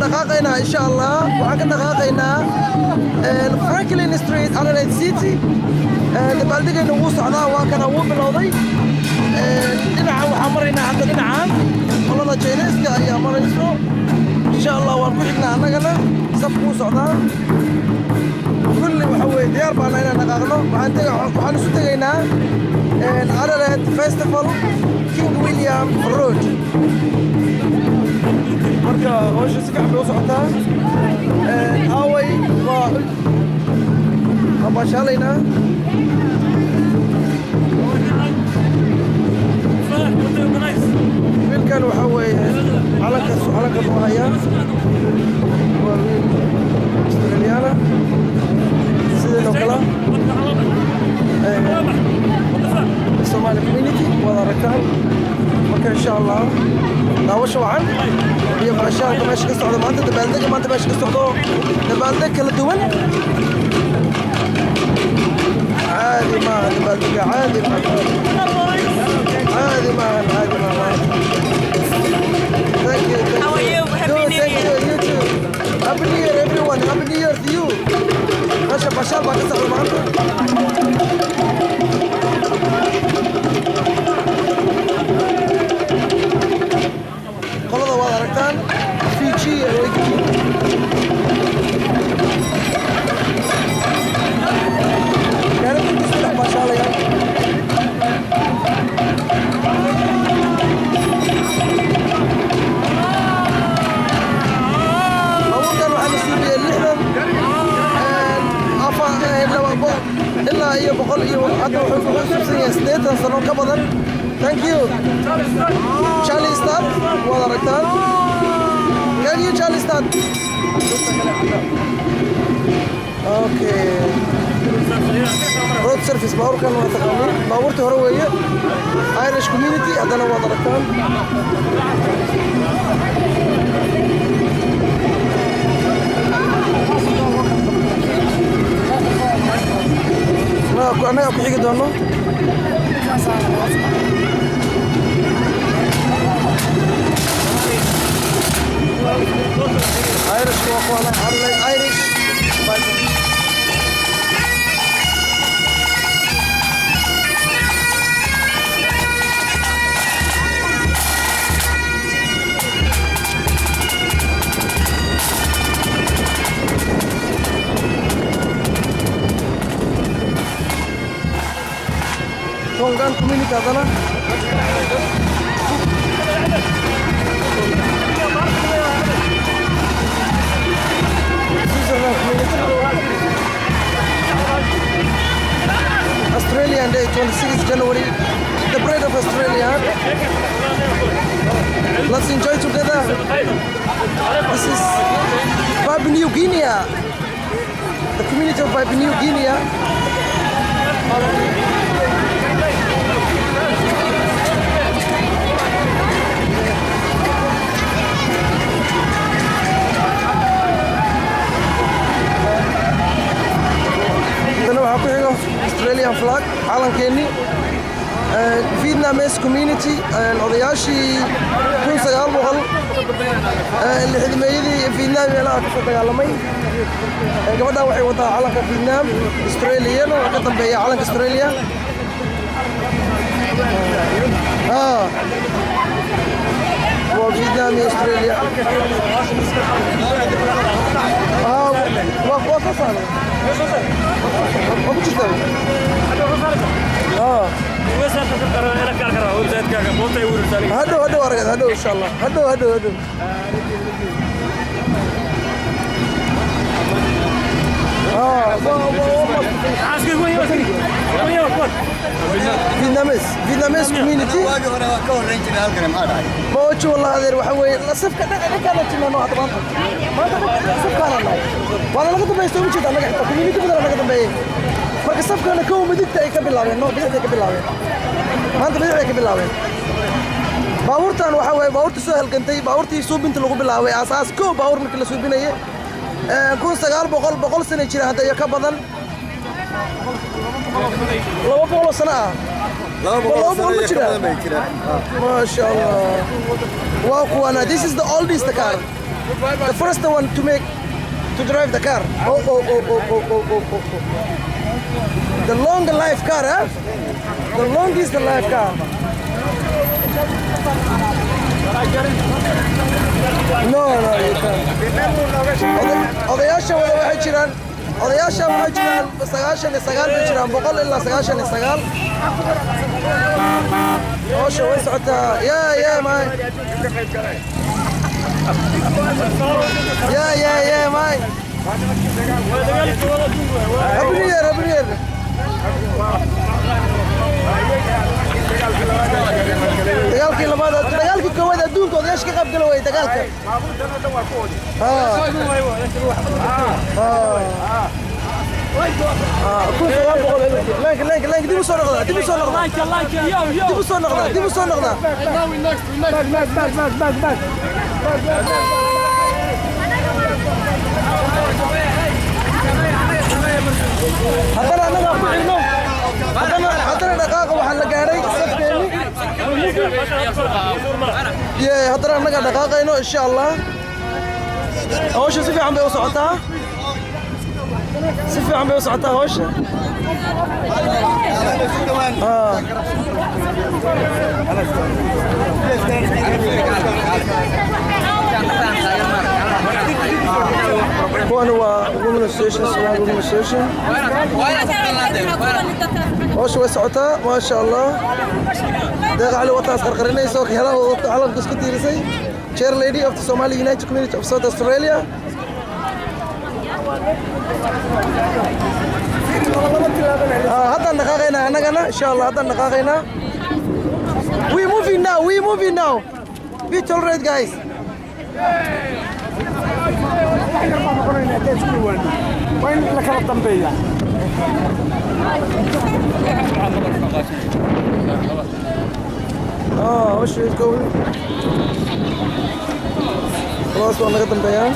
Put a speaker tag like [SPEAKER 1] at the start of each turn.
[SPEAKER 1] dhaqaaqaynaa insha allah waxaan ka dhaqaaqaynaa Franklin Street Adelaide City dabaaldegayna wuu socdaa waa kana wuu bilowday dhinaca waxaan maraynaa hadda dhinacaan qolada Chinese-ka ayaa marayso insha allah waan ku xignaa annagana safku wuu socdaa kulli waxa weeye diyaar baana inaan dhaqaaqno waxaan isu tegaynaa Adelaide Festival King William Road marka hawsha si fiican bay u socotaa aaway waa baashaalaynaa wiilkan waxaa weeye calankan uu hayaa waa wiil australiyaana sideenoo kale Somali community wada aragtaan marka insha allah daawasho wacan iyo baashaalka meesha ka socda maanta dabaaldega maanta meesha ka socdo dabaaldeg kala duwan caadi maaha dabaaldega caadi maaha thank you
[SPEAKER 2] How are you? Happy New Year.
[SPEAKER 1] you too happy new year everyone happy new year to you meesha baashaal baa ka socda maanta qolada waad aragtaan Fiji ilaa iyo boqol iyo hadda wuxuu ku xusubsan yahay 80 sano ka badan thank you Charlie Stad waad aragtaan can you Charlie Stad okay road service baaburkan waa taqaanay baaburta hore weeye Irish community haddana waad aragtaan annaga ku xigi doono Irish waa kuwana Irish Tongan community adana Australian Day 26th January the pride of Australia let's enjoy together this is Papua New Guinea the community of Papua New Guinea Australian flag calankeeni Vietnamese community odayaashii 1900 lixdameeyadii Vietnam meelaha ka soo dagaalamay gabadha waxay wataa calanka Vietnam Australian oo ka dambeeya calanka Australia waa Vietnam iyo Australia waa ka saaran هدو ورقة هدو إن شاء الله هدو Vietnamese community ما وجه والله هذا وحوي لا صف كذا كانت لنا نوع طبعا ما صف كان الله والله لقد ما يستوي شيء أنا قلت community بدل أنا قلت بيه marka safkana kow midibta ay ka bilaabeen no bidixda ka bilaabeen maanta bidixda ka bilaabeen baaburtan waxa way baaburta soo halgantay baaburtii suubinta lagu bilaabay asaas kow baabur markii la suubinayay 1900 sano jira hadda iyo ka badan 200 sano ah 200 ma sha Allah waa kuwana this is the oldest car The first one to drive the car. Oh. The long life car, huh? The longest life car. No, you can't. Odayaasha wada waxay jiraan. Odayaasha waxay jiraan 99 bay jiraan 100 ilaa 99. Hawsha way socotaa. Yeah, man. Yeah, man. Happy New Year. dagaalkii labaad dagaalkii koowaad adduunka odayaasha ka qayb galay way dagaalka لانك دي بصور نقطة دي بصور نقطة haddana dhaqaaqa waxaa la gaaray safkeeni haddana annaga dhaqaaqayno insha allah hawsha si fiican bay u socotaa hawsha هو women station اسمها women station هوش وسعتها ما شاء الله داق على وطاس قرقرينيسو كهلا وطا على كسكو تيرسي chair lady of the Somali United Community of South Australia هذا نقاقينا أنا إن شاء الله هذا نقاقينا we moving now be tolerant guys
[SPEAKER 2] وين لك الطنبية
[SPEAKER 1] وش تقول خلاص وانا قدم بيان